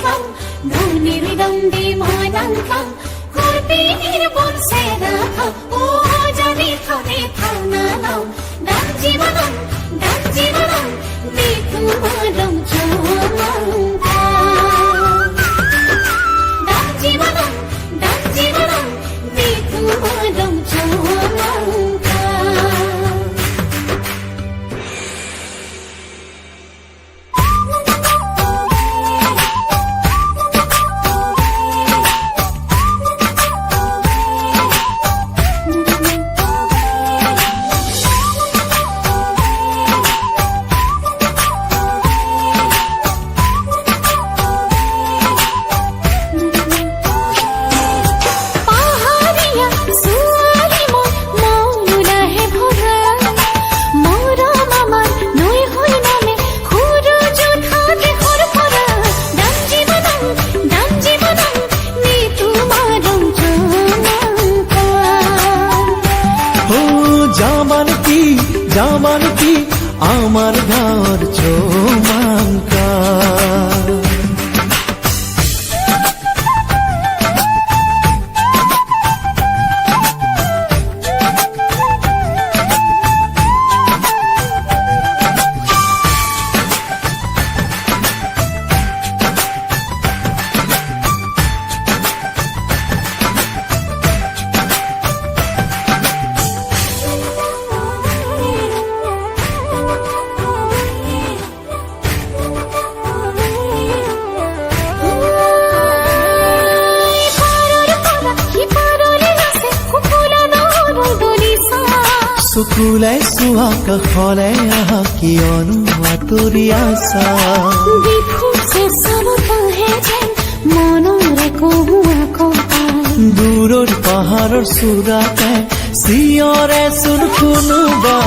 kang nuni ridam di manang kang korpi nirbon seda kang o jani thone thana nau dan jivanam di tumaram chomangka dan jivanam di tumaram chomangka. জামান কি আমার ঘর চৌমাঙ্কা চকুলাই চোৱাক হলে আহা কিয়নো আঁতৰি আছা দূৰৰ পাহাৰৰ চূড়াতে চিঞৰে চোন কোনোবা